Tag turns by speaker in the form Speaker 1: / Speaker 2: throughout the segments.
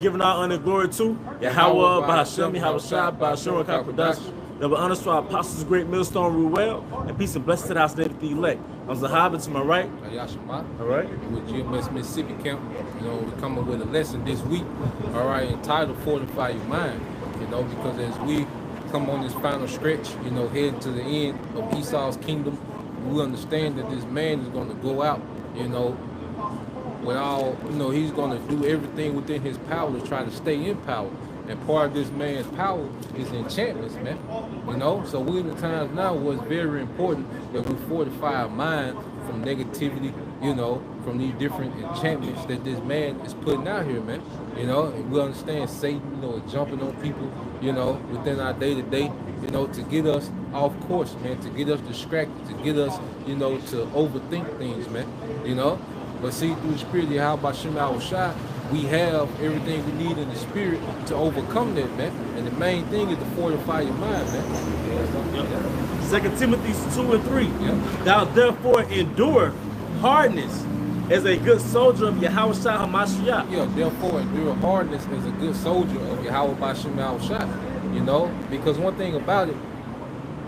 Speaker 1: Giving our honor and glory to Yahweh, Bahashem, Yahweh Shai, Bahashem, Rakah Production. Double honors to our apostles, great millstone, Ruel, and peace and blessings to the house native the elect. I'm Zahab, to my right.
Speaker 2: Yashima.
Speaker 1: All right.
Speaker 2: With GMS Mississippi Camp. We're coming with a lesson this week, all right, entitled Fortify Your Mind. Because as we come on this final stretch, heading to the end of Esau's kingdom, we understand that this man is going to go out, with all, he's going to do everything within his power to try to stay in power. And part of this man's power is enchantments, man. So we in the times now where it's very important that we fortify our mind from negativity, from these different enchantments that this man is putting out here, man. And we understand Satan, is jumping on people, within our day-to-day, to get us off course, man, to get us distracted, to get us, to overthink things, man, But see, through the spirit of Yahweh Shai Shai, we have everything we need in the spirit to overcome that, man. And the main thing is to fortify your mind, man.
Speaker 1: 2 Timothy 2 and 3.
Speaker 2: Yep.
Speaker 1: Thou therefore endure hardness as a good soldier of Yahweh Shai HaMashiach.
Speaker 2: Yeah, therefore endure hardness as a good soldier of Yahweh Shai Shai. Because one thing about it,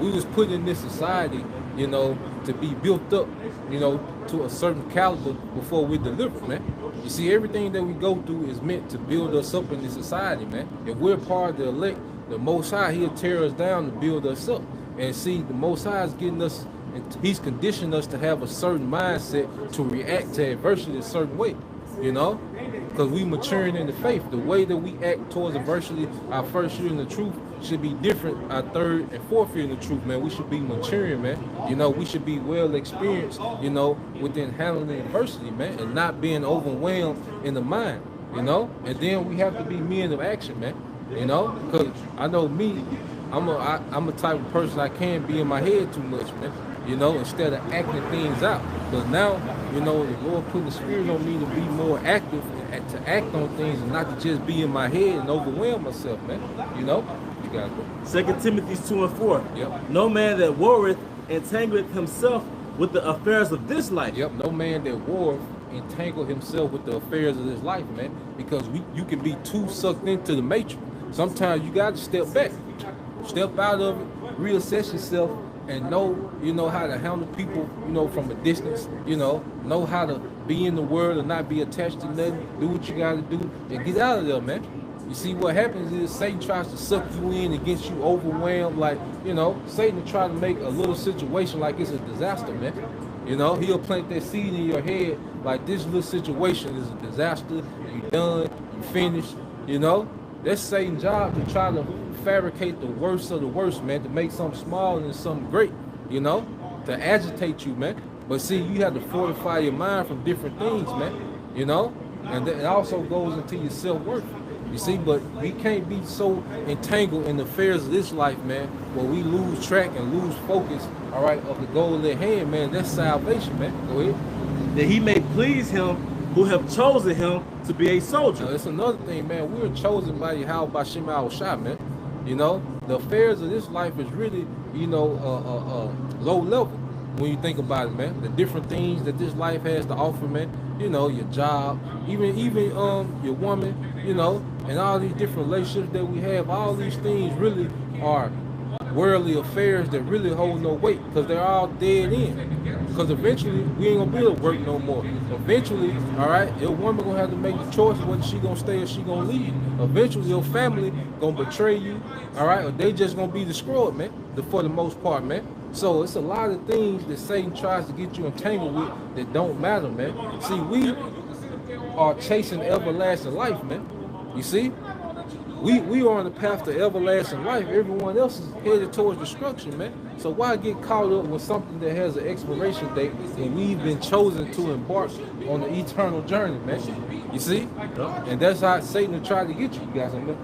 Speaker 2: we was put in this society, to be built up, to a certain caliber before we deliver, man. You see, everything that we go through is meant to build us up in this society, man. If we're part of the elect, the Most High, he'll tear us down to build us up. And see, the Most High is getting us, and he's conditioned us to have a certain mindset to react to adversity a certain way, because we maturing in the faith. The way that we act towards adversity, our first year in the truth, should be different our third and fourth year in the truth, man. We should be maturing, man. We should be well experienced, within handling adversity, man, and not being overwhelmed in the mind, And then we have to be men of action, man, because I know me, I'm a type of person I can't be in my head too much, man. Instead of acting things out. But now, the Lord put the spirit on me to be more active, to act on things and not to just be in my head and overwhelm myself, man. You got to go.
Speaker 1: 2 Timothy 2 and 4.
Speaker 2: Yep.
Speaker 1: No man that warreth entangleth himself with the affairs of this life.
Speaker 2: Yep. No man that warreth entangle himself with the affairs of this life, man. Because you can be too sucked into the matrix. Sometimes you got to step back. Step out of it, reassess yourself, and know how to handle people, from a distance, know how to be in the world and not be attached to nothing, do what you got to do, and get out of there, man. You see, what happens is Satan tries to suck you in and get you overwhelmed, like, Satan will try to make a little situation like it's a disaster, man. He'll plant that seed in your head like this little situation is a disaster, you done, you finished, That's Satan's job, to try to fabricate the worst of the worst, man, to make something small and something great, to agitate you, man. But see, you have to fortify your mind from different things, man, and it also goes into your self-worth. You see, but we can't be so entangled in the affairs of this life, man, where we lose track and lose focus, all right, of the goal at hand, man. That's salvation, man. Go ahead.
Speaker 1: That he may please him who have chosen him to be a soldier.
Speaker 2: Now, that's another thing, man. We were chosen by Yahweh Shai, man. The affairs of this life is really, low level when you think about it, man. The different things that this life has to offer, man. Your job, even your woman, and all these different relationships that we have. All these things really are worldly affairs that really hold no weight, because they're all dead end. Because eventually we ain't gonna be able to work no more. Eventually, all right, your woman gonna have to make the choice whether she gonna stay or she gonna leave. Eventually your family gonna betray you, all right, or they just gonna be destroyed, man, for the most part, man. So it's a lot of things that Satan tries to get you entangled with that don't matter, man. See, we are chasing everlasting life, man. You see? We are on the path to everlasting life. Everyone else is headed towards destruction, man. So why get caught up with something that has an expiration date when we've been chosen to embark on the eternal journey, man? You see? And that's how Satan tried to get you guys, man.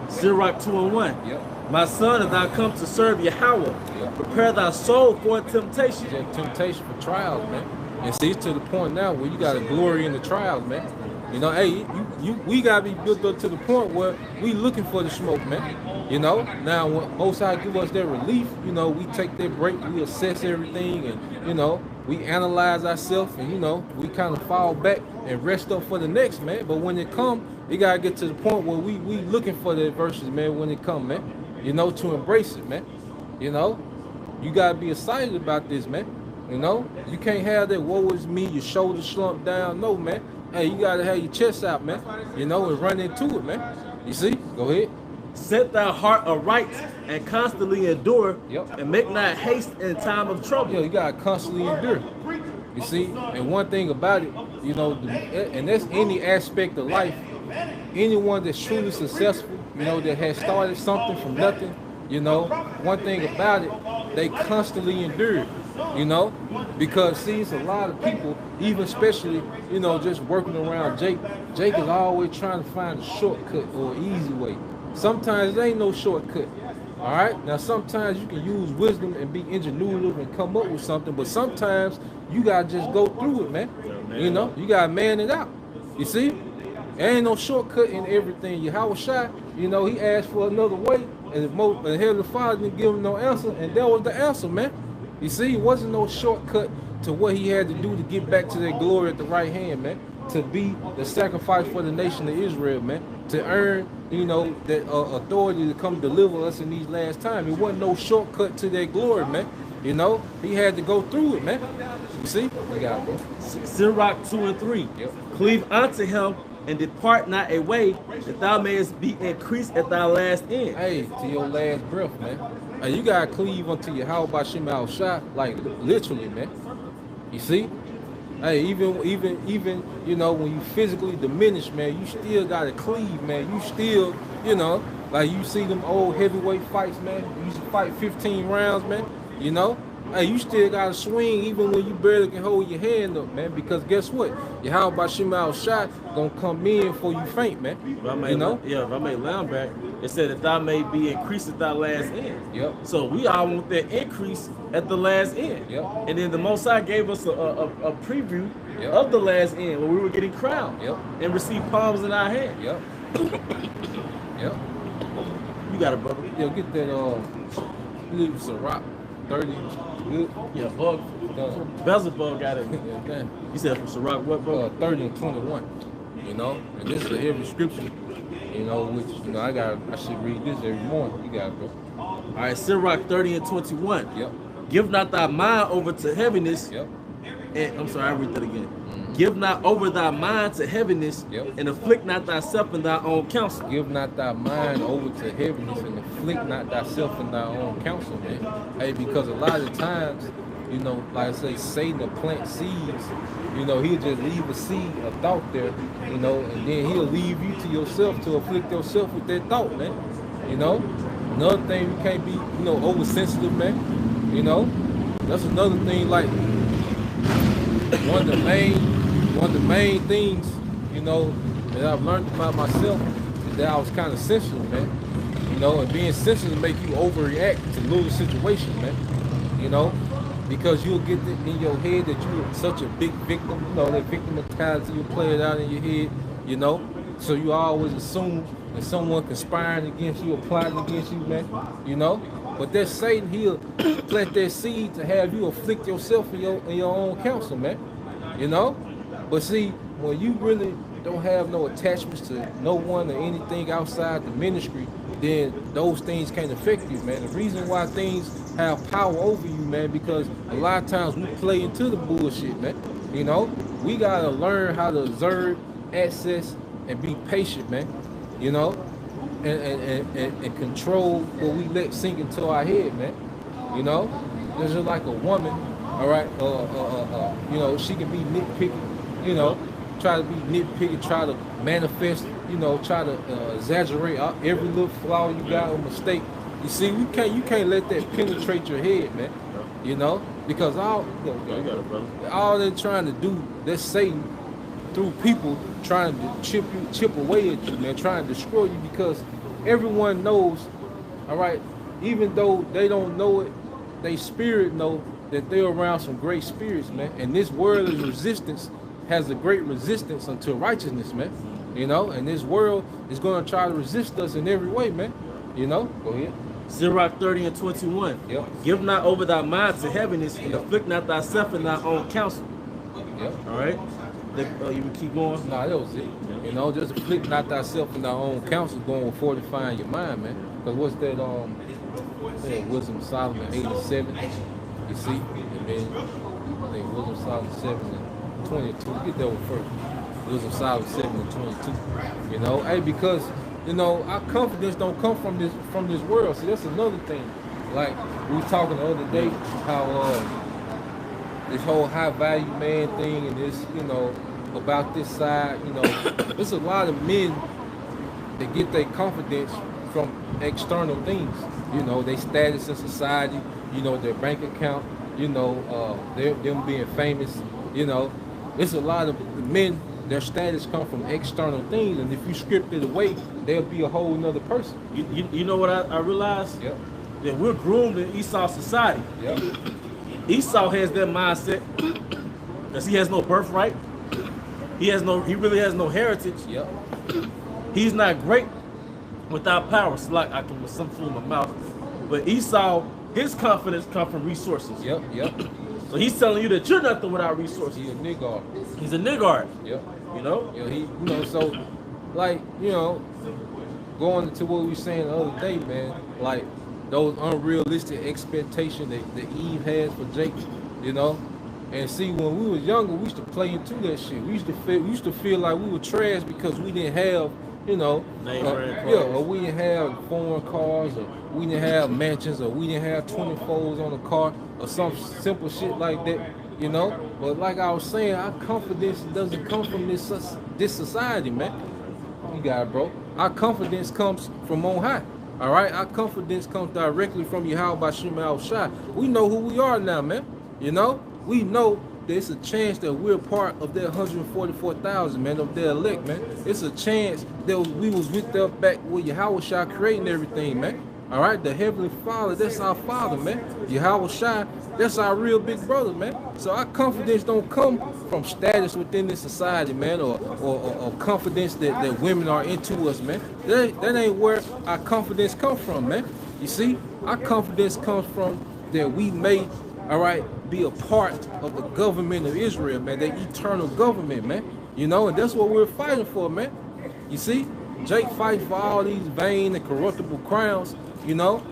Speaker 1: Sirach 2 and 1.
Speaker 2: Yep.
Speaker 1: My son, as thou come to serve Yahweh, prepare thy soul for temptation.
Speaker 2: Yeah, temptation for trials, man. And see, it's to the point now where you got to glory in the trials, man. Hey, we gotta be built up to the point where we looking for the smoke, man. Now when Most High give us that relief, we take that break, we assess everything, and we analyze ourselves, and you know, we kind of fall back and rest up for the next, man. But when it come, you gotta get to the point where we looking for the adversity, man. When it come, man, you know, to embrace it, man. You know, you gotta be excited about this, man. You know, you can't have that woe is me, your shoulders slumped down. No, man. Hey, you gotta have your chest out, man. You know, and run into it, man. You see? Go ahead.
Speaker 1: Set thy heart aright and constantly endure,
Speaker 2: Yep.
Speaker 1: and make not haste in time of trouble.
Speaker 2: You gotta constantly endure. You see? And one thing about it, you know, and that's any aspect of life. Anyone that's truly successful, you know, that has started something from nothing, you know, one thing about it, they constantly endure. You know, because see, it's a lot of people, even especially, you know, just working around Jake. Jake is always trying to find a shortcut or an easy way. Sometimes there ain't no shortcut. All right. Now, sometimes you can use wisdom and be ingenuitive and come up with something, but sometimes you gotta just go through it, man. You know, you gotta man it out. You see, there ain't no shortcut in everything. Yahweh Shai, you know, he asked for another way, and the Heavenly Father didn't give him no answer, and that was the answer, man. You see, it wasn't no shortcut to what he had to do to get back to that glory at the right hand, man. To be the sacrifice for the nation of Israel, man. To earn, you know, that authority to come deliver us in these last times. It wasn't no shortcut to that glory, man. You know, he had to go through it, man. You see? We got it, bro.
Speaker 1: Sirach 2 and 3.
Speaker 2: Yep.
Speaker 1: Cleave unto him and depart not away, that thou mayest be increased at thy last end.
Speaker 2: Hey, to your last breath, man. Hey, you gotta cleave unto your how about Shema Shai, like literally, man. You see? Hey, even you know, when you physically diminish, man, you still gotta cleave, man. You still, you know, like you see them old heavyweight fights, man. You used to fight 15 rounds, man. You know? Hey, you still gotta swing even when you barely can hold your hand up, man. Because guess what? Your how about Shema Shai gonna come in before you faint, man. You know?
Speaker 1: Yeah, if I made lamb back, it said that thou may be increased at thy last end.
Speaker 2: Yep.
Speaker 1: So we all want that increase at the last end.
Speaker 2: Yep.
Speaker 1: And then the Most High gave us a preview
Speaker 2: Yep.
Speaker 1: of the last end where we were getting crowned.
Speaker 2: Yep.
Speaker 1: And receive palms in our hand.
Speaker 2: Yep. Yep.
Speaker 1: You got it, brother.
Speaker 2: Yo, get that leave us a rock 30. Good.
Speaker 1: Yeah, bug.
Speaker 2: Done.
Speaker 1: Beelzebub got it.
Speaker 2: Yeah, done.
Speaker 1: You said from Sirach what, bro?
Speaker 2: 30 and 21. You know, and this is a heavy scripture. You know, which you know I should read this every morning. You got it, bro.
Speaker 1: All right, Sirach 30 and 21.
Speaker 2: Yep.
Speaker 1: Give not thy mind over to heaviness.
Speaker 2: Yep.
Speaker 1: And I'm sorry, I read that again. Give not over thy mind to heaviness,
Speaker 2: Yep.
Speaker 1: and afflict not thyself in thy own counsel.
Speaker 2: Give not thy mind over to heaviness, and afflict not thyself in thy own counsel, man. Hey, because a lot of times, you know, like I say, Satan will plant seeds. You know, he'll just leave a seed, a thought there, you know, and then he'll leave you to yourself to afflict yourself with that thought, man. You know, another thing, we can't be, you know, oversensitive, man. You know, that's another thing. Like one of the main things, you know, that I've learned about myself is that I was kind of sensitive, man. You know, and being sensitive make you overreact to little situations, man. You know, because you'll get it in your head that you're such a big victim. You know, that victim mentality, you play it out in your head. You know, so you always assume that someone conspiring against you or plotting against you, man. You know, but that Satan, he'll plant that seed to have you afflict yourself in your own counsel, man. You know, but see, when you really don't have no attachments to no one or anything outside the ministry, then those things can't affect you, man. The reason why things have power over you, man, because a lot of times we play into the bullshit, man. You know, we gotta learn how to observe, access, and be patient, man. You know, and control what we let sink into our head, man. You know, there's just like a woman, all right. You know, she can be nitpicky. You know, try to be nitpicky, try to manifest. You know, try to exaggerate every little flaw you got or mistake. You see, you can't let that penetrate your head, man. You know, because all they're trying to do, that's Satan through people trying to chip away at you, man, trying to destroy you, because everyone knows, all right, even though they don't know it, they spirit know that they're around some great spirits, man. And this world of resistance has a great resistance unto righteousness, man. You know, and this world is going to try to resist us in every way, man. You know, go ahead.
Speaker 1: Sirach 30 and 21.
Speaker 2: Yep.
Speaker 1: Give not over thy mind to heaviness, and
Speaker 2: Yep.
Speaker 1: afflict not thyself in thy own counsel.
Speaker 2: Yep.
Speaker 1: All right. You can keep going.
Speaker 2: Nah, that was it. You know, just afflict not thyself in thy own counsel, going with fortifying your mind, man. Because what's that? Wisdom of Solomon 87. You see, and then I think Wisdom of Solomon 7 and 22. Get that one first. Wisdom of Solomon 7 and 22. You know, hey, because you know our confidence don't come from this world. See, that's another thing. Like we were talking the other day, how this whole high value man thing and this, you know, about this side, you know, there's a lot of men that get their confidence from external things. You know, their status in society, you know, their bank account, you know, them being famous, you know. There's a lot of men, their status come from external things, and if you script it away, they'll be a whole nother person.
Speaker 1: You know what I realized?
Speaker 2: Yep.
Speaker 1: That we're groomed in Esau society.
Speaker 2: Yep.
Speaker 1: Esau has that mindset because he has no birthright. He really has no heritage.
Speaker 2: Yep.
Speaker 1: He's not great without power. So like I can with some food in my mouth. But Esau, his confidence comes from resources.
Speaker 2: Yep. Yep.
Speaker 1: So he's telling you that you're nothing without resources.
Speaker 2: He's a niggard.
Speaker 1: He's a niggard.
Speaker 2: Yep.
Speaker 1: You know?
Speaker 2: You know, he, you know, so like, you know, going into what we were saying the other day, man, like those unrealistic expectations that Eve had for Jacob, you know. And see, when we was younger, we used to play into that shit. We used to feel like we were trash because we didn't have, you know, or we didn't have foreign cars, or we didn't have mansions, or we didn't have 24s on the car, or some simple shit like that, you know. But like I was saying, our confidence doesn't come from this society, man. You got it, bro. Our confidence comes from on high. All right, our confidence comes directly from Yahweh Shem Shai. We know who we are now, man. You know, we know there's a chance that we're part of that 144,000, man, of their elect, man. It's a chance that we was with them back with Yahweh Shai creating everything, man. All right, the Heavenly Father, that's our Father, man. Yahweh Shai, that's our real big brother, man. So our confidence don't come from status within this society, man, or confidence that women are into us, man. That ain't where our confidence comes from, man. You see, our confidence comes from that we may, all right, be a part of the government of Israel, man, that eternal government, man. You know, and that's what we're fighting for, man. You see, Jake fights for all these vain and corruptible crowns, you know,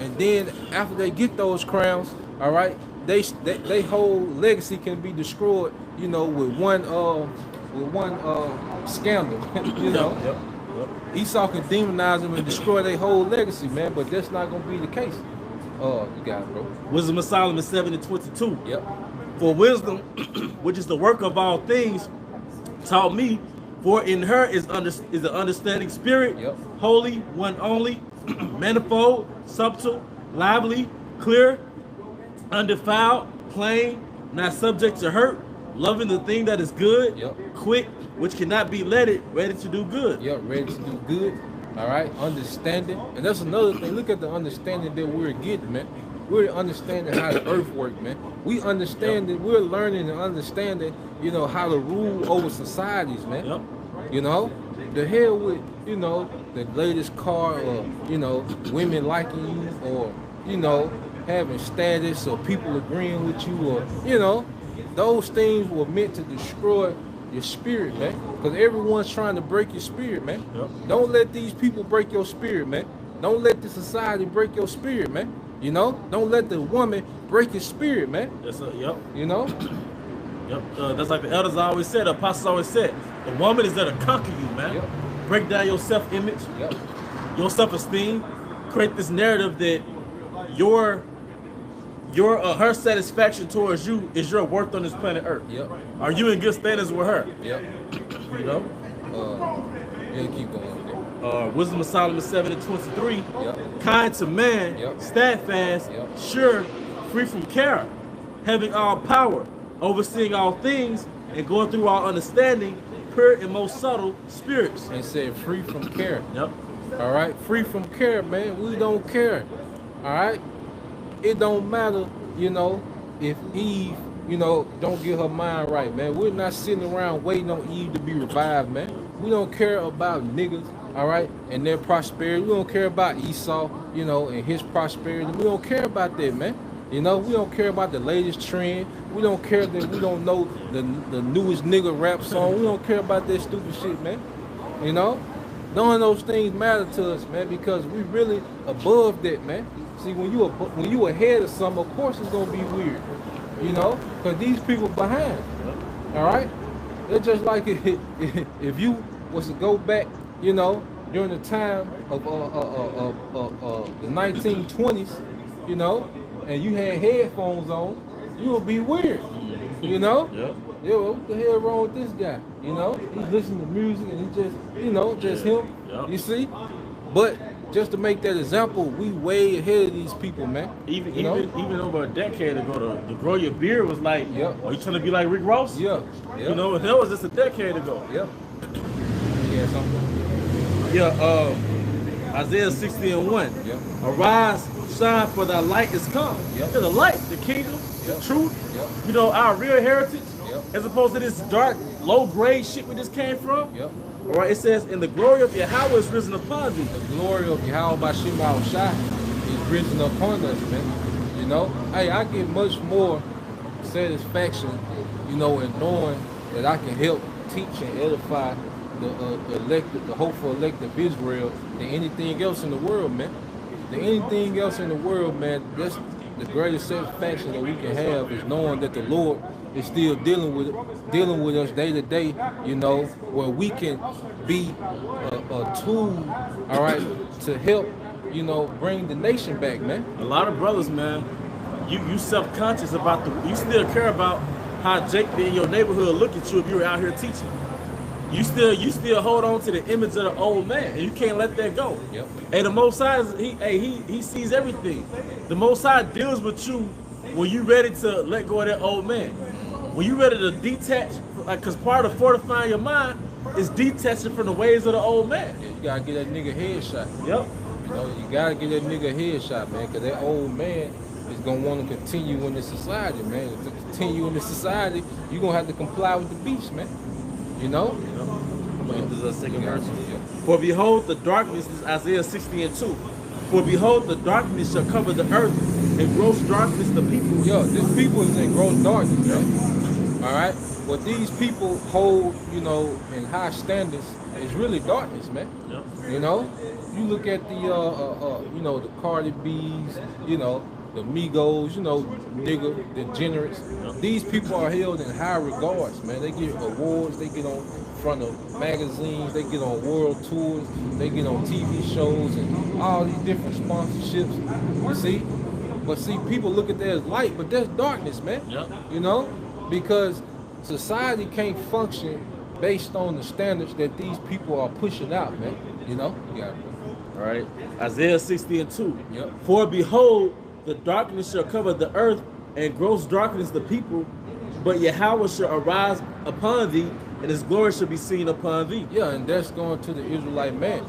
Speaker 2: and then after they get those crowns, all right, they whole legacy can be destroyed, you know, with one scandal, you know. Yep. Esau can demonize them and destroy their whole legacy, man, but that's not gonna be the case. You got it, bro.
Speaker 1: Wisdom of Solomon 7 and 22.
Speaker 2: Yep.
Speaker 1: For wisdom, which is the work of all things, taught me, for in her is an understanding spirit,
Speaker 2: yep,
Speaker 1: holy, one only, manifold, subtle, lively, clear, undefiled, plain, not subject to hurt, loving the thing that is good,
Speaker 2: yep,
Speaker 1: quick, which cannot be letted, ready to do good.
Speaker 2: Yep, ready to do good. All right, understanding. And that's another thing. Look at the understanding that we're getting, man. We're understanding how the earth works, man. We understand that we're learning and understanding, you know, how to rule over societies, man.
Speaker 1: Yep.
Speaker 2: You know, the hell with, you know, the latest car, or, you know, women liking you, or, you know, having status, or people agreeing with you, or, you know, those things were meant to destroy your spirit, man. Because everyone's trying to break your spirit, man.
Speaker 1: Yep.
Speaker 2: Don't let these people break your spirit, man. Don't let the society break your spirit, man. You know, don't let the woman break your spirit, man.
Speaker 1: Yep.
Speaker 2: You know?
Speaker 1: Yep. That's like the elders always said, the apostles always said, the woman is there to conquer you, man.
Speaker 2: Yep.
Speaker 1: Break down your self-image,
Speaker 2: yep,
Speaker 1: your self-esteem, create this narrative that her satisfaction towards you is your worth on this planet Earth.
Speaker 2: Yep.
Speaker 1: Are you in good standings with her?
Speaker 2: Yep.
Speaker 1: You know?
Speaker 2: Yeah, keep going.
Speaker 1: Wisdom of Solomon 7 and 23.
Speaker 2: Yep.
Speaker 1: Kind to man,
Speaker 2: yep,
Speaker 1: steadfast,
Speaker 2: yep,
Speaker 1: sure, free from care, having all power, overseeing all things, and going through all understanding, pure and most subtle spirits.
Speaker 2: And said free from care.
Speaker 1: Yep.
Speaker 2: All right, free from care, man. We don't care. All right. It don't matter, you know, if Eve, you know, don't get her mind right, man. We're not sitting around waiting on Eve to be revived, man. We don't care about niggas, all right, and their prosperity. We don't care about Esau, you know, and his prosperity. We don't care about that, man. You know, we don't care about the latest trend. We don't care that we don't know the newest nigga rap song. We don't care about that stupid shit, man. You know, none of those things matter to us, man, because we really above that, man. See, when you ahead of something, of course it's gonna be weird, you know, because these people behind, all right. They're just like if you was to go back, you know, during the time of the 1920s, you know, and you had headphones on, you would be weird, you know.
Speaker 1: Yep.
Speaker 2: Yo, what the hell wrong with this guy? You know, he's listening to music and he just, you know, just him.
Speaker 1: Yep.
Speaker 2: You see, but just to make that example, we way ahead of these people, man.
Speaker 1: Even over a decade ago, to grow your beard was like, are you trying to be like Rick Ross?
Speaker 2: Yeah.
Speaker 1: You know, that was just a decade ago.
Speaker 2: Yeah. Yeah, something.
Speaker 1: Yeah, Isaiah 60:1.
Speaker 2: Yep.
Speaker 1: Arise, shine, for thy light is come.
Speaker 2: Yep.
Speaker 1: To the light, the kingdom,
Speaker 2: Yep.
Speaker 1: the truth,
Speaker 2: Yep.
Speaker 1: you know, our real heritage,
Speaker 2: Yep.
Speaker 1: as opposed to this dark, low-grade shit we just came from.
Speaker 2: Yep.
Speaker 1: All right, it says, and the glory of Yahweh is risen upon thee.
Speaker 2: The glory of Yahweh Bashim Shai is risen upon us, man. You know, hey, I get much more satisfaction, you know, in knowing that I can help teach and edify the hopeful elect of Israel than anything else in the world, man. Than anything else in the world, man. That's the greatest satisfaction that we can have is knowing that the Lord is still dealing with us day to day, you know, where we can be a tool, all right, to help, you know, bring the nation back, man.
Speaker 1: A lot of brothers, man, you self-conscious about you still care about how Jake in your neighborhood look at you if you're out here teaching. You still hold on to the image of the old man, and you can't let that go.
Speaker 2: Yep.
Speaker 1: And the Most High, he sees everything. The Most High deals with you when you ready to let go of that old man. When you ready to detach, because part of fortifying your mind is detaching from the ways of the old man.
Speaker 2: Yeah, you gotta get that nigga headshot.
Speaker 1: Yep.
Speaker 2: You know, you gotta get that nigga headshot, man, because that old man is gonna want to continue in this society, man. To continue in this society, you're gonna have to comply with the beast, man. You know?
Speaker 1: This is a second verse. For behold, the darkness is Isaiah 60:2. For behold, the darkness shall cover the earth, and gross darkness the people.
Speaker 2: Yo, this people is in gross darkness, man. All right? What these people hold, you know, in high standards is really darkness, man.
Speaker 1: Yep.
Speaker 2: You know? You look at the, you know, the Cardi B's, you know, the Migos, you know, nigga, degenerates. These people are held in high regards, man. They get awards, they get on front of magazines, they get on world tours, they get on TV shows and all these different sponsorships. You see? But see, people look at that as light, but that's darkness, man.
Speaker 1: Yep.
Speaker 2: You know? Because society can't function based on the standards that these people are pushing out, man. You know? Yeah.
Speaker 1: All right. Isaiah 60:2.
Speaker 2: Yep.
Speaker 1: For behold, the darkness shall cover the earth, and gross darkness the people, but Yahweh shall arise upon thee, and his glory shall be seen upon thee.
Speaker 2: Yeah, and that's going to the Israelite man,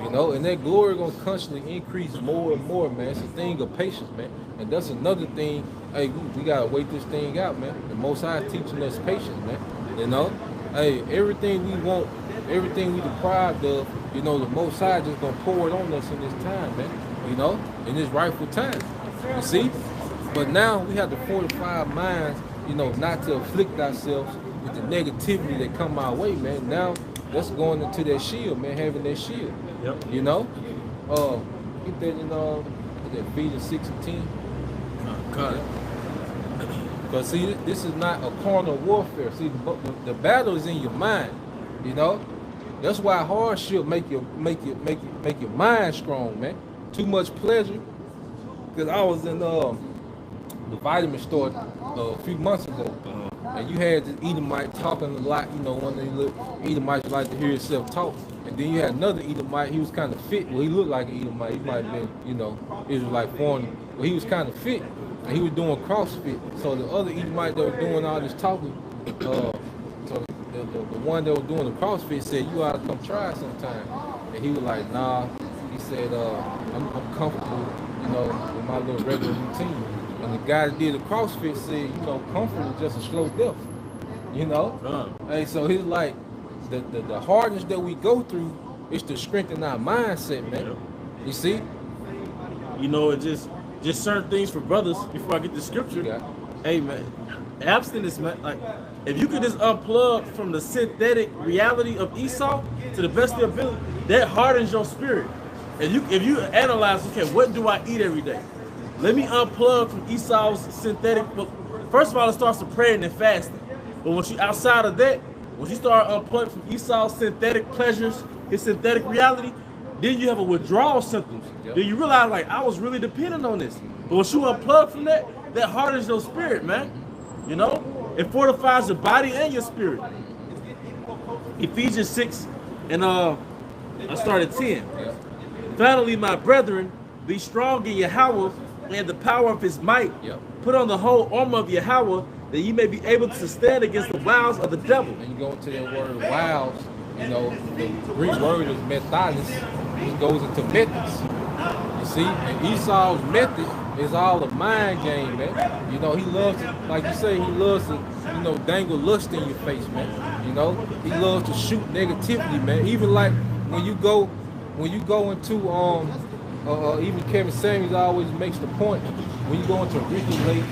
Speaker 2: you know, and that glory going to constantly increase more and more, man. It's a thing of patience, man. And that's another thing, hey, we got to wait this thing out, man. The Most High is teaching us patience, man, you know. Hey, everything we want, everything we deprived of, you know, the Most High just going to pour it on us in this time, man, you know, in this rightful time, you see. But now we have to fortify our minds, you know, not to afflict ourselves with the negativity that come our way, man. Now that's going into that shield, man, having that shield.
Speaker 1: Yep.
Speaker 2: You know? Get that in that Ephesians 6:10.
Speaker 1: God.
Speaker 2: Because see, this is not a carnal warfare. See, the battle is in your mind. You know? That's why hardship make your mind strong, man. Too much pleasure. Because I was in the vitamin store a few months ago, and you had this Edomite talking a lot, you know, one of these little Edomites like to hear himself talk, and then you had another Edomite, he was kind of fit, well, he looked like an Edomite, he might have been, you know, Israelite foreigner, but he was kind of fit, and he was doing CrossFit, so the other Edomite that was doing all this talking, so the one that was doing the CrossFit said, you ought to come try sometime, and he was like, nah, he said, I'm comfortable, you know, with my little regular routine. And the guy that did the CrossFit said, you know, comfort is just a slow death. You know? Hey, so he's like, the hardness that we go through is to strengthen our mindset, man.
Speaker 1: Yep.
Speaker 2: You see?
Speaker 1: You know, it just certain things for brothers before I get the scripture.
Speaker 2: Yeah.
Speaker 1: Hey man, abstinence, man. Like, if you could just unplug from the synthetic reality of Esau to the best of your ability, that hardens your spirit. If you analyze, okay, what do I eat every day? Let me unplug from Esau's synthetic. Well, first of all, it starts to praying and fasting. But once you outside of that, once you start unplugging from Esau's synthetic pleasures, his synthetic reality, then you have a withdrawal symptoms.
Speaker 2: Yep.
Speaker 1: Then you realize, like, I was really dependent on this. But once you unplug from that, that hardens your spirit, man. You know, it fortifies your body and your spirit. Ephesians 6 and I started 10.
Speaker 2: Yeah.
Speaker 1: Finally, my brethren, be strong in Yahweh and the power of his might.
Speaker 2: Yep.
Speaker 1: Put on the whole armor of Yahweh, that ye may be able to stand against the wiles of the devil.
Speaker 2: And you go into that word wiles, you know, the Greek word is methodus, which goes into methods. You see, and Esau's method is all a mind game, man. You know, he loves to, like you say, he loves to, you know, dangle lust in your face, man. You know, he loves to shoot negativity, man. Even like when you go into even Kevin Samuels always makes the point, when you go into Ricky Lake,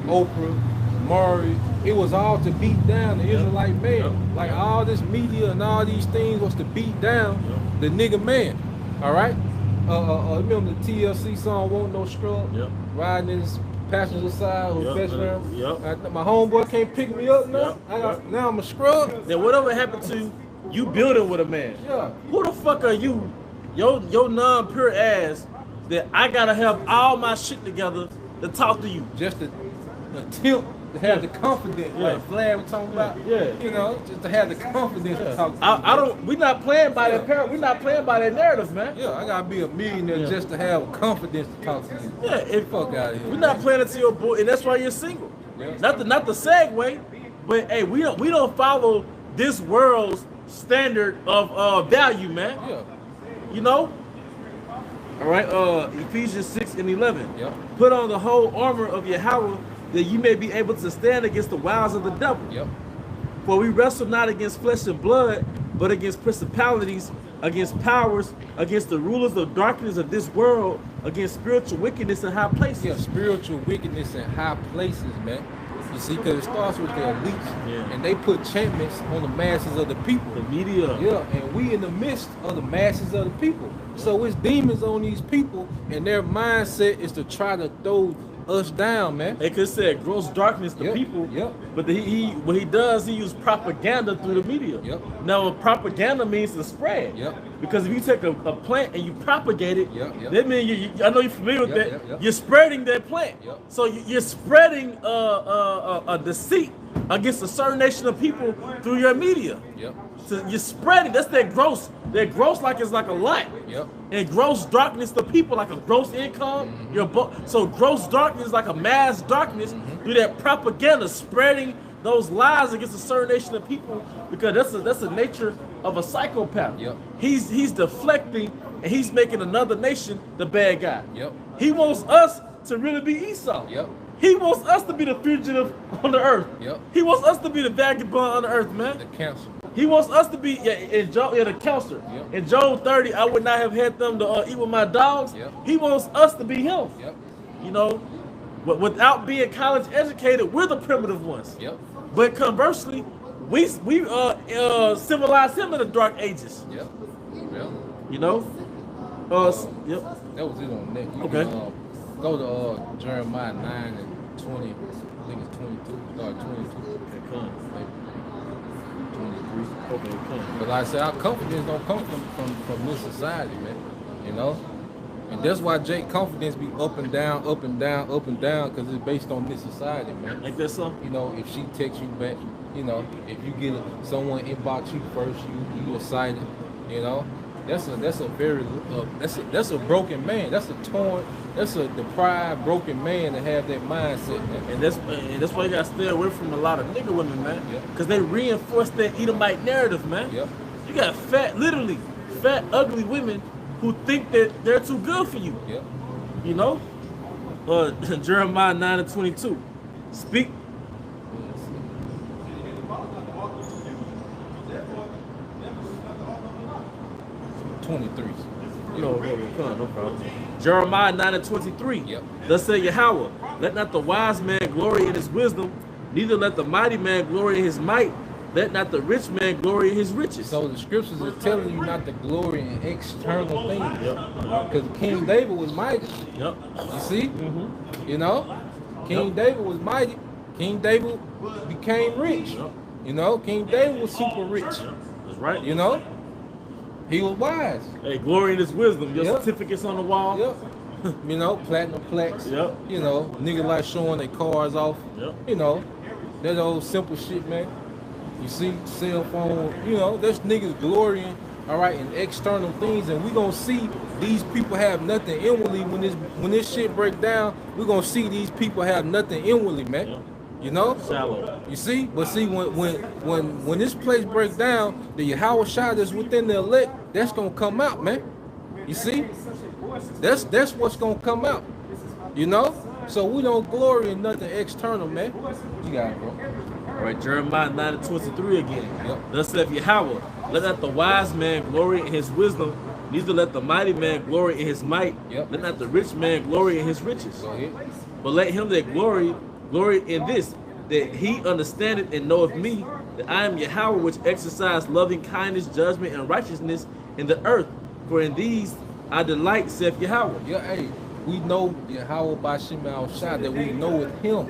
Speaker 2: Oprah, Murray, it was all to beat down the Israelite man. Like all this media and all these things was to beat down the nigga man. All right. Remember the TLC song "Won't No Scrub"?
Speaker 1: Yep.
Speaker 2: Riding his passenger side, who's best friend.
Speaker 1: Yep.
Speaker 2: My homeboy can't pick me up now. Now I'm a scrub.
Speaker 1: Then whatever happened to you building with a man?
Speaker 2: Yeah.
Speaker 1: Who the fuck are you? Your non-pure ass that I gotta have all my shit together to talk to you.
Speaker 2: Just to attempt to have the confidence, like Vlad was talking about.
Speaker 1: Yeah.
Speaker 2: You know, just to have the confidence to talk to you.
Speaker 1: We're not playing by that parent. We're not playing by that narrative, man.
Speaker 2: Yeah, I gotta be a millionaire just to have confidence to talk to you.
Speaker 1: Yeah,
Speaker 2: Fuck out of here.
Speaker 1: We're not playing it to your boy, and that's why you're single.
Speaker 2: Yeah.
Speaker 1: Not the segue, but hey, we don't follow this world's standard of value, man.
Speaker 2: Yeah.
Speaker 1: You know. All right. Ephesians 6 and 11.
Speaker 2: Yep.
Speaker 1: Put on the whole armor of Yahweh, that you may be able to stand against the wiles of the devil.
Speaker 2: Yep.
Speaker 1: For we wrestle not against flesh and blood, but against principalities, against powers, against the rulers of darkness of this world, against spiritual wickedness in high places.
Speaker 2: Yeah, spiritual wickedness in high places, man. You see, because it starts with the elites, and they put enchantments on the masses of the people.
Speaker 1: The media.
Speaker 2: Yeah, and we in the midst of the masses of the people. So it's demons on these people, and their mindset is to try to throw us down, man.
Speaker 1: They could say gross darkness to people.
Speaker 2: Yep.
Speaker 1: But what he does, he uses propaganda through the media.
Speaker 2: Yep.
Speaker 1: Now, propaganda means to spread.
Speaker 2: Yep.
Speaker 1: Because if you take a plant and you propagate it,
Speaker 2: Yep.
Speaker 1: that means I know you're familiar with that.
Speaker 2: Yep.
Speaker 1: You're spreading that plant.
Speaker 2: Yep.
Speaker 1: So you're spreading a deceit against a certain nation of people through your media.
Speaker 2: Yep.
Speaker 1: So you're spreading. That's that gross. That gross like it's like a light.
Speaker 2: Yep.
Speaker 1: And gross darkness to people like a gross income. So gross darkness like a mass darkness through that propaganda, spreading those lies against a certain nation of people, because that's the nature of a psychopath.
Speaker 2: Yep.
Speaker 1: He's deflecting and he's making another nation the bad guy.
Speaker 2: Yep.
Speaker 1: He wants us to really be Esau.
Speaker 2: Yep.
Speaker 1: He wants us to be the fugitive on the earth.
Speaker 2: Yep.
Speaker 1: He wants us to be the vagabond on the earth, man.
Speaker 2: The cancer.
Speaker 1: He wants us to be the counselor.
Speaker 2: Yep.
Speaker 1: In Job 30, I would not have had them to eat with my dogs.
Speaker 2: Yep.
Speaker 1: He wants us to be him.
Speaker 2: Yep.
Speaker 1: You know, but without being college educated, we're the primitive ones.
Speaker 2: Yep.
Speaker 1: But conversely, we civilized him in the dark ages.
Speaker 2: Yep. Yep.
Speaker 1: You know. Yep.
Speaker 2: That was it on that. You
Speaker 1: Okay.
Speaker 2: can, go to Jeremiah 9 and 20. I think it's 22. Start 22.
Speaker 1: Okay,
Speaker 2: Maybe 23.
Speaker 1: okay, come.
Speaker 2: But like I said, our confidence don't come from this society, man. You know? And that's why Jake confidence be up and down, up and down, up and down, because it's based on this society, man.
Speaker 1: Like that so?
Speaker 2: You know, if she texts you back, you know, if you get someone inbox you first, you excited, you know. That's a broken man. That's a deprived, broken man to have that mindset, man.
Speaker 1: And that's why you gotta stay away from a lot of nigga women, man.
Speaker 2: Yep.
Speaker 1: Cause they reinforce that Edomite narrative, man.
Speaker 2: Yep.
Speaker 1: You got literally fat, ugly women who think that they're too good for you.
Speaker 2: Yep.
Speaker 1: You know? Jeremiah 9 and 22. Speak.
Speaker 2: 23.
Speaker 1: No problem. Jeremiah 9:23.
Speaker 2: Yep.
Speaker 1: Thus said Yahweh, let not the wise man glory in his wisdom, neither let the mighty man glory in his might, let not the rich man glory in his riches.
Speaker 2: So the scriptures are telling you not to glory in external things.
Speaker 1: Yep.
Speaker 2: Because King David was mighty.
Speaker 1: Yep.
Speaker 2: You see? You know? King David was mighty. King David became rich.
Speaker 1: Yep.
Speaker 2: You know? King David was super rich.
Speaker 1: That's right.
Speaker 2: You know? He was wise.
Speaker 1: Hey, glory in his wisdom. Your
Speaker 2: Yep.
Speaker 1: certificates on the wall.
Speaker 2: Yep. You know, platinum plaques.
Speaker 1: Yep.
Speaker 2: You know, niggas like showing their cars off.
Speaker 1: Yep.
Speaker 2: You know, that old simple shit, man. You see, cell phone, you know, there's niggas glorying, all right, in external things, and we gonna see these people have nothing inwardly. When this shit break down, we gonna see these people have nothing inwardly, man.
Speaker 1: Yep.
Speaker 2: You know?
Speaker 1: Shallow.
Speaker 2: You see? But see, when this place breaks down, the Yahweh Shah that's within the elect, that's gonna come out, man. You see? That's what's gonna come out. You know? So we don't glory in nothing external, man. You got it, bro.
Speaker 1: All right, Jeremiah 9:23 again.
Speaker 2: Yep.
Speaker 1: Thus saith Yahweh, let not the wise man glory in his wisdom, neither let the mighty man glory in his might,
Speaker 2: Yep.
Speaker 1: let not the rich man glory in his riches.
Speaker 2: Go ahead.
Speaker 1: But let him that glory in this, that he understandeth and knoweth me, that I am Yahweh, which exercise loving kindness, judgment, and righteousness in the earth. For in these I delight, saith Yahweh.
Speaker 2: Yeah, hey, we know Yahweh by Shema Shah, that we know with him.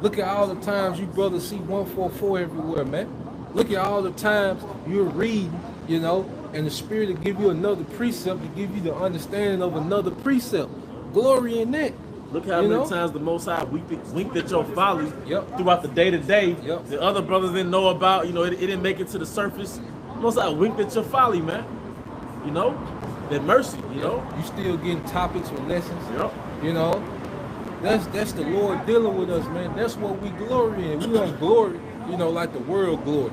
Speaker 2: Look at all the times you brothers see 144 everywhere, man. Look at all the times you're reading, you know, and the Spirit will give you another precept to give you the understanding of another precept. Glory in that.
Speaker 1: Look how many times the Most High winked at your folly
Speaker 2: Yep.
Speaker 1: throughout the day-to-day.
Speaker 2: Yep.
Speaker 1: The other brothers didn't know about, you know, it didn't make it to the surface. The Most High winked at your folly, man. You know? That mercy, you know?
Speaker 2: You still getting topics or lessons.
Speaker 1: Yep.
Speaker 2: You know? That's the Lord dealing with us, man. That's what we glory in. We don't glory, you know, like the world glory.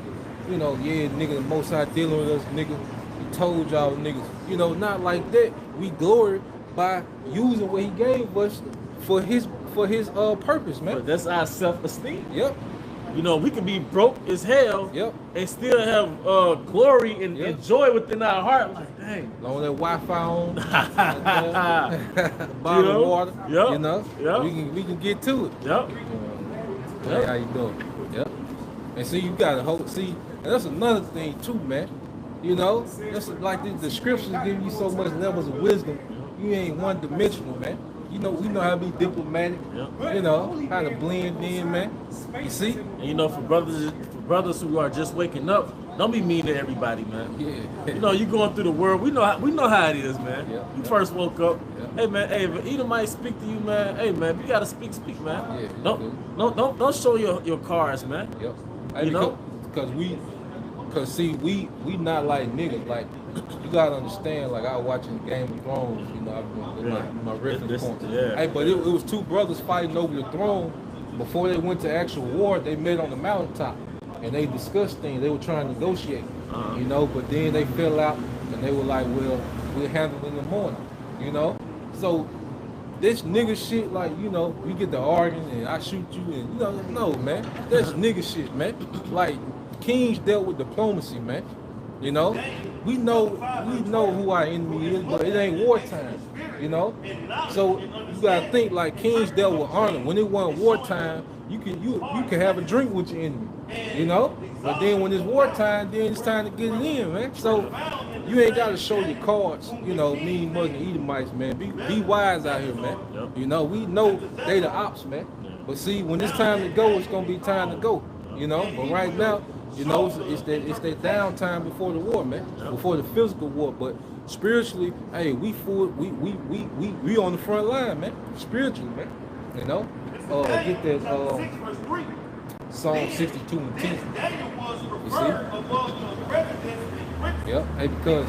Speaker 2: You know, yeah, nigga, the Most High dealing with us, nigga. He told y'all niggas. You know, not like that. We glory by using what he gave us for his purpose, man.
Speaker 1: But that's our self-esteem.
Speaker 2: Yep.
Speaker 1: You know, we can be broke as hell
Speaker 2: Yep.
Speaker 1: and still have glory and,
Speaker 2: Yep.
Speaker 1: and joy within our heart. Like, dang.
Speaker 2: Long that Wi-Fi on, bottle
Speaker 1: You know?
Speaker 2: of water,
Speaker 1: Yep.
Speaker 2: you know,
Speaker 1: Yep.
Speaker 2: we can get to it.
Speaker 1: Yep.
Speaker 2: Hey,
Speaker 1: Yep.
Speaker 2: how you doing? Yep. And see, you gotta hold. See, and that's another thing too, man. You know, that's like the scriptures give you so much levels of wisdom. You ain't one dimensional, man. You know, we know how to be diplomatic.
Speaker 1: Yep.
Speaker 2: You know how to blend in, man. You see?
Speaker 1: And you know, for brothers who are just waking up, don't be mean to everybody, man.
Speaker 2: Yeah.
Speaker 1: You know, you going through the world. We know how it is, man.
Speaker 2: Yeah.
Speaker 1: You first woke up.
Speaker 2: Yeah.
Speaker 1: Hey, man. Hey, if Edom might speak to you, man. Hey, man. You gotta speak, man.
Speaker 2: Yeah,
Speaker 1: Don't show your cards, man.
Speaker 2: Yep.
Speaker 1: You know?
Speaker 2: Cause see, we not like niggas. Like, you gotta understand. Like, I was watching Game of Thrones. You know, my reference point.
Speaker 1: Yeah.
Speaker 2: Hey, but it was two brothers fighting over the throne. Before they went to actual war, they met on the mountaintop and they discussed things. They were trying to negotiate. You know, but then they fell out and they were like, "Well, we'll handle it in the morning." You know, so this nigga shit, like, you know, we get to arguing and I shoot you, and you know, no, man, that's nigga shit, man. Like, kings dealt with diplomacy, man. You know, we know who our enemy is, but it ain't wartime. You know, so you gotta think like kings dealt with honor. When it wasn't wartime, you can have a drink with your enemy. You know, but then when it's wartime, then it's time to get it in, man. So you ain't gotta show your cards. You know, mean mugging Edomites, man. Be wise out here, man.
Speaker 1: Yep.
Speaker 2: You know, we know they the ops, man. But see, when it's time to go, it's gonna be time to go. You know, but right now, you know, it's that downtime before the war, man. Before the physical war, but spiritually, hey, we on the front line, man. Spiritually, man. You know, get that Psalm 62 and 10. You see? Yep. Hey, because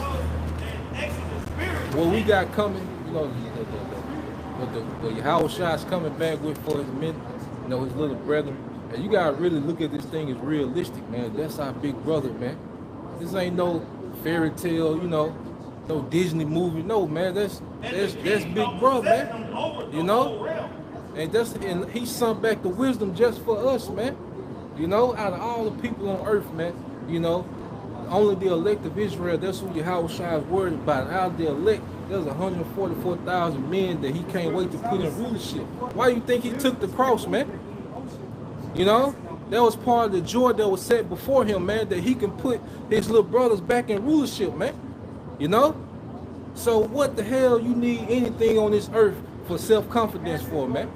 Speaker 2: what we got coming, you know, the Yahweh Shah is coming back with for his men, you know, his little brethren. And you gotta really look at this thing as realistic, man. That's our big brother, man. This ain't no fairy tale, you know, no Disney movie. No, man, that's big brother, man. You know? And he sent back the wisdom just for us, man. You know, out of all the people on earth, man, you know, only the elect of Israel, that's who Yahweh Shai is worried about. Out of the elect, there's 144,000 men that he can't wait to put in rulership. Why do you think he took the cross, man? You know, that was part of the joy that was set before him, man, that he can put his little brothers back in rulership, man. You know? So what the hell you need anything on this earth for self-confidence for, man?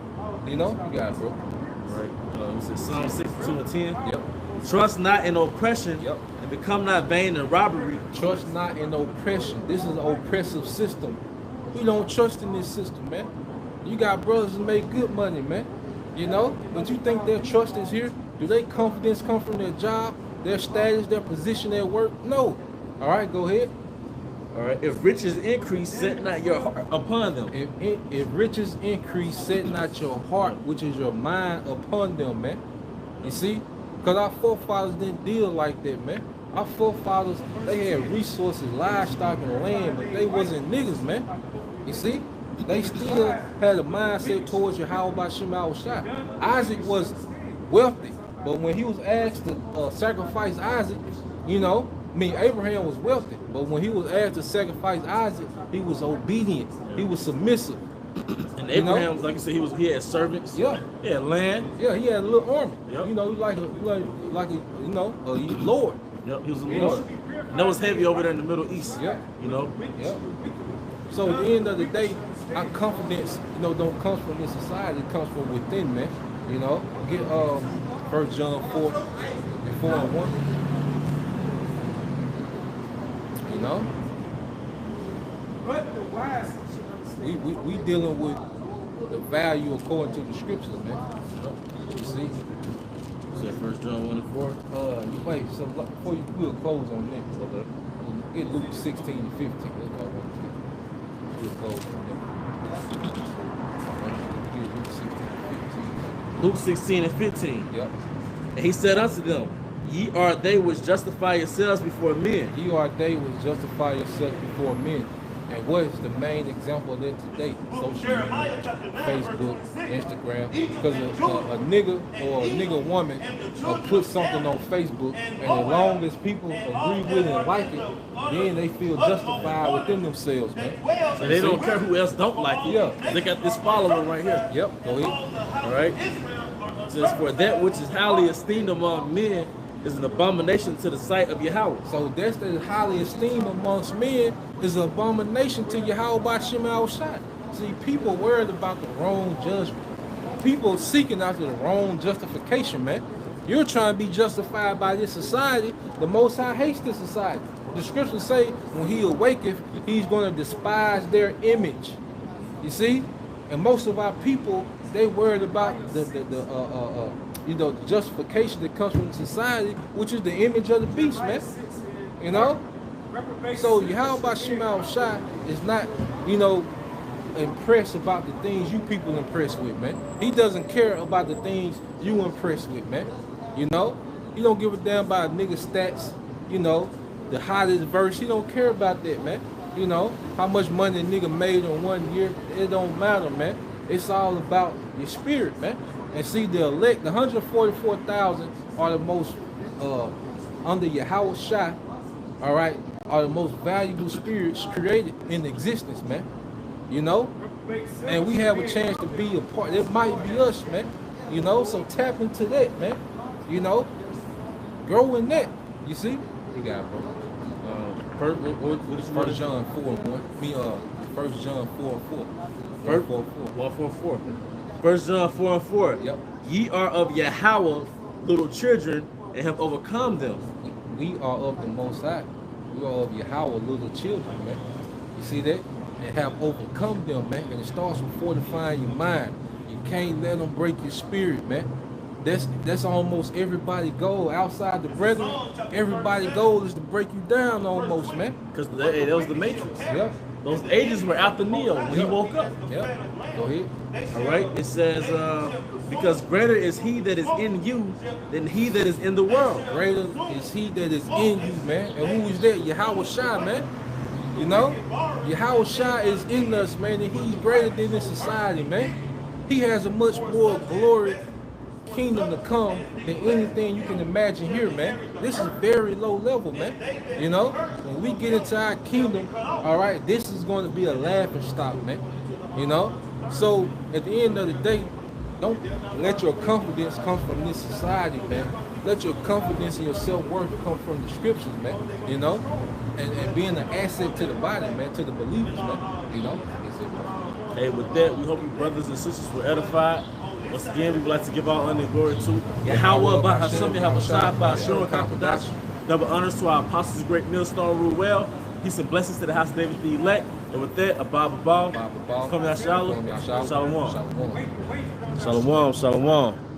Speaker 2: You know? You got it, bro.
Speaker 1: Right. This is Psalm 62 and 10.
Speaker 2: Yep.
Speaker 1: Trust not in oppression,
Speaker 2: Yep.
Speaker 1: and become not vain in robbery.
Speaker 2: Trust not in oppression. This is an oppressive system. We don't trust in this system, man. You got brothers that make good money, man. You know? But you think their trust is here? Do their confidence come from their job, their status, their position at work? No. All right, go ahead.
Speaker 1: All right. If riches increase, set not your heart upon them.
Speaker 2: If riches increase, set not your heart, which is your mind, upon them, man. You see? Because our forefathers didn't deal like that, man. Our forefathers, they had resources, livestock, and land, but they wasn't niggas, man. You see? They still had a mindset towards Yahweh Bashim Shai. Isaac was wealthy, but when he was asked to sacrifice Isaac, you know, Abraham was wealthy, but when he was asked to sacrifice Isaac, he was obedient. He was submissive.
Speaker 1: And Abraham, like you said, he had servants.
Speaker 2: Yeah.
Speaker 1: He had land.
Speaker 2: Yeah, he had a little army.
Speaker 1: Yep.
Speaker 2: You know, like a lord.
Speaker 1: Yep, he was a lord. And that was heavy over there in the Middle East.
Speaker 2: Yeah.
Speaker 1: You know?
Speaker 2: Yeah. So at the end of the day, our confidence, don't come from this society, it comes from within, man. You know? Get 1 John 4 and 4 and 1. You know?
Speaker 3: But the wise
Speaker 2: We dealing with the value according to the scriptures, man. You see?
Speaker 1: Is that 1 John 1 and 4?
Speaker 2: Wait, so before we'll close on that.
Speaker 1: Okay.
Speaker 2: Get Luke 16 and 15. We'll close on that. Get Luke 16 and 15.
Speaker 1: Luke 16 and 15.
Speaker 2: Yep.
Speaker 1: And he said unto them, Ye are they which justify yourselves before men.
Speaker 2: Ye are they which justify yourself before men. And what is the main example of that today? Social media, Facebook, Instagram. Because a nigga or a nigga woman will put something on Facebook, and as long as people agree with it and like it, then they feel justified within themselves, man.
Speaker 1: So they don't care who else don't like it.
Speaker 2: Yeah.
Speaker 1: They got this follower right here.
Speaker 2: Yep, go ahead.
Speaker 1: All right. Just for that which is highly esteemed among men is an abomination to the sight of Yahweh.
Speaker 2: So that's the highly esteemed amongst men is an abomination to Yahweh by Shema Shai. See, people worried about the wrong judgment. People seeking after the wrong justification, man. You're trying to be justified by this society. The Most High hates this society. The scriptures say when he awaketh, he's going to despise their image. You see? And most of our people, they worried about the justification that comes from society, which is the image of the beast, man. You know? So Yahweh Shema Shai is not, impressed about the things you people impressed with, man. He doesn't care about the things you impressed with, man. You know? He don't give a damn about nigga stats, the hottest verse. He don't care about that, man. You know, how much money a nigga made in 1 year, it don't matter, man. It's all about your spirit, man. And see, the elect, the 144,000 are the most, under Yahweh Shai, all right, are the most valuable spirits created in existence, man. You know? And we have a chance to be a part. It might be us, man. You know? So tap into that, man. You know? Grow in that. You see? You got it, bro.
Speaker 1: What is
Speaker 2: 1 John 4 and 1. 1 John 4 and 4.
Speaker 1: 144. 1 John 4 and 4.
Speaker 2: Yep.
Speaker 1: Ye are of Yahweh, little children, and have overcome them.
Speaker 2: We are of the Most High. We are of Yahweh, little children, man. You see that? And have overcome them, man. And it starts with fortifying your mind. You can't let them break your spirit, man. That's almost everybody's goal. Outside the brethren, everybody's goal is to break you down almost, man.
Speaker 1: Because that was the Matrix.
Speaker 2: Yeah.
Speaker 1: Those ages were after Neo when he woke up.
Speaker 2: Yeah. Go ahead.
Speaker 1: All right. It says, because greater is he that is in you than he that is in the world.
Speaker 2: Greater is he that is in you, man. And who is that? Yahweh Shai, man. You know? Yahweh Shai is in us, man, and he's greater than this society, man. He has a much more glory kingdom to come than anything you can imagine here, man. This is very low level, man. You know, when we get into our kingdom, all right, this is going to be a laughing stock, man. You know, so at the end of the day, don't let your confidence come from this society, man. Let your confidence and your self-worth come from the scriptures, man. You know, and being an asset to the body, man, to the believers, man. You know, that's it, man.
Speaker 1: Hey, with that, we hope you brothers and sisters were edified. Once again, we would like to give all honor and glory to Yahweh, by Hashem, Yahweh Shai, by Shura Kakadash. Double honors to our apostles, great millstone rule well. Peace and blessings to the house of David the elect. And with that, Abba Babal, come Yashala, Shalom. Shalom, shalom.